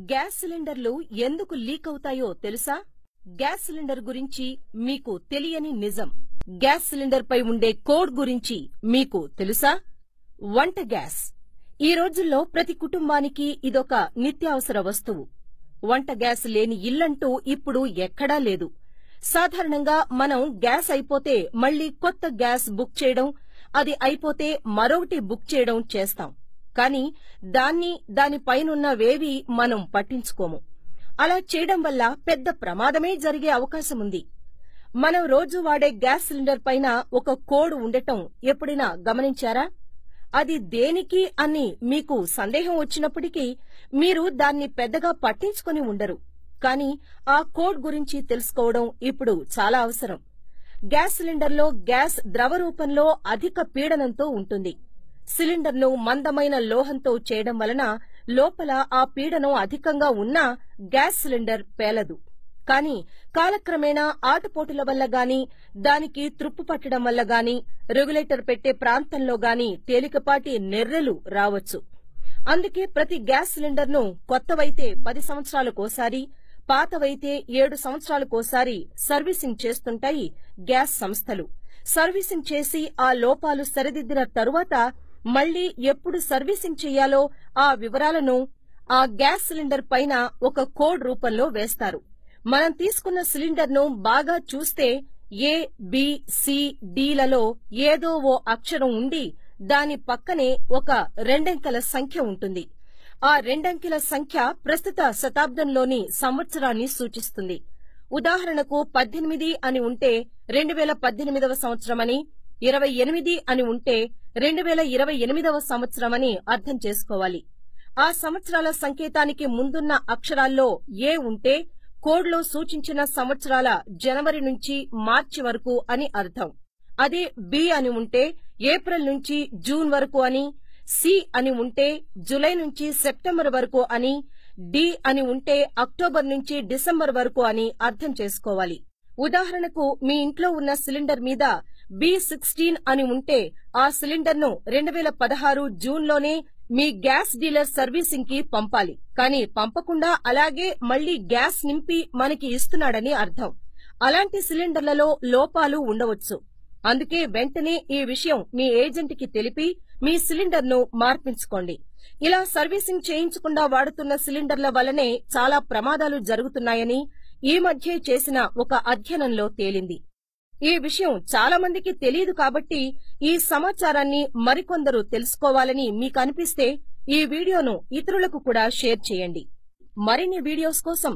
Gas సిలిండర్లు ఎందుకు leak అవుతాయో తెలుసా? గ్యాస్ సిలిండర్ గురించి మీకు తెలియని నిజం. గ్యాస్ సిలిండర్ పై ఉండే కోడ్ గురించి మీకు తెలుసా? వంట గ్యాస్ ఈ రోజుల్లో ప్రతి కుటుంబానికి ఇదొక నిత్యావసర వస్తువు. వంట గ్యాస్ లేని ఇల్లంటూ ఇప్పుడు ఎక్కడా లేదు. సాధారణంగా మనం గ్యాస్ అయిపోతే మళ్లీ కొత్త గ్యాస్ బుక్ చేయడం, అది అయిపోతే మరొకటి బుక్ చేయడం చేస్తాం. కానీ దానిపైనున్నవేవీ మనం పట్టించుకోము. అలా చేయడం వల్ల పెద్ద ప్రమాదమే జరిగే అవకాశముంది. మనం రోజు వాడే గ్యాస్ సిలిండర్ పైన ఒక కోడ్ ఉండటం ఎప్పుడైనా గమనించారా? అది దేనికి అని మీకు సందేహం వచ్చినప్పటికీ మీరు దాన్ని పెద్దగా పట్టించుకొని ఉండరు. కానీ ఆ కోడ్ గురించి తెలుసుకోవడం ఇప్పుడు చాలా అవసరం. గ్యాస్ సిలిండర్లో గ్యాస్ ద్రవ రూపంలో అధిక పీడనంతో ఉంటుంది. సిలిండర్ను మందమైన లోహంతో చేయడం వలన లోపల ఆ పీడనం అధికంగా ఉన్నా గ్యాస్ సిలిండర్ పేలదు. కానీ కాలక్రమేణా ఆటుపోటుల వల్ల గాని, దానికి త్రుప్పు పట్టడం వల్ల గాని, రెగ్యులేటర్ పెట్టే ప్రాంతంలో గాని తేలికపాటి నెర్రెలు రావచ్చు. అందుకే ప్రతి గ్యాస్ సిలిండర్ను కొత్తవైతే 10 సంవత్సరాలకోసారి, పాతవైతే 7 సంవత్సరాలకోసారి సర్వీసింగ్ చేస్తుంటాయి గ్యాస్ సంస్థలు. సర్వీసింగ్ చేసి ఆ లోపాలు సరిదిద్దిన తరువాత మళ్లీ ఎప్పుడు సర్వీసింగ్ చెయ్యాలో ఆ వివరాలను ఆ గ్యాస్ సిలిండర్ పైన ఒక కోడ్ రూపంలో వేస్తారు. మనం తీసుకున్న సిలిండర్ను బాగా చూస్తే ఏ, బి, సి, డిలలో ఏదో ఓ అక్షరం ఉండి దాని పక్కనే ఒక 2 అంకెల సంఖ్య ఉంటుంది. ఆ 2 అంకెల సంఖ్య ప్రస్తుత శతాబ్దంలోని సంవత్సరాన్ని సూచిస్తుంది. ఉదాహరణకు 18 అని ఉంటే 2018వ సంవత్సరమని, 28 అని ఉంటే 2028వ సంవత్సరమని అర్థం చేసుకోవాలి. ఆ సంవత్సరాల సంకేతానికి ముందున్న అక్షరాల్లో ఏ ఉంటే కోడ్లో సూచించిన సంవత్సరాల జనవరి నుంచి మార్చి వరకు అని అర్థం. అదే బి అని ఉంటే ఏప్రిల్ నుంచి జూన్ వరకు అని, సి అని ఉంటే జులై నుంచి సెప్టెంబర్ వరకు అని, డి అని ఉంటే అక్టోబర్ నుంచి డిసెంబర్ వరకు అని అర్థం చేసుకోవాలి. ఉదాహరణకు మీ ఇంట్లో ఉన్న సిలిండర్ మీద B16 అని ఉంటే ఆ సిలిండర్ను 2016 జూన్లోనే మీ గ్యాస్ డీలర్ సర్వీసింగ్ కి పంపాలి. కానీ పంపకుండా అలాగే మళ్లీ గ్యాస్ నింపి మనకి ఇస్తున్నాడని అర్థం. అలాంటి సిలిండర్లలో లోపాలు ఉండవచ్చు. అందుకే వెంటనే ఈ విషయం మీ ఏజెంట్ కి తెలిపి మీ సిలిండర్ను మార్పించుకోండి. ఇలా సర్వీసింగ్ చేయించకుండా వాడుతున్న సిలిండర్ల వల్లనే చాలా ప్రమాదాలు జరుగుతున్నాయని ఈ మధ్యే చేసిన ఒక అధ్యయనంలో తేలింది. ఈ విషయం చాలా మందికి తెలియదు కాబట్టి ఈ సమాచారాన్ని మరికొందరు తెలుసుకోవాలని మీకు అనిపిస్తే ఈ వీడియోను ఇతరులకు కూడా షేర్ చేయండి. మరిన్ని వీడియోస్ కోసం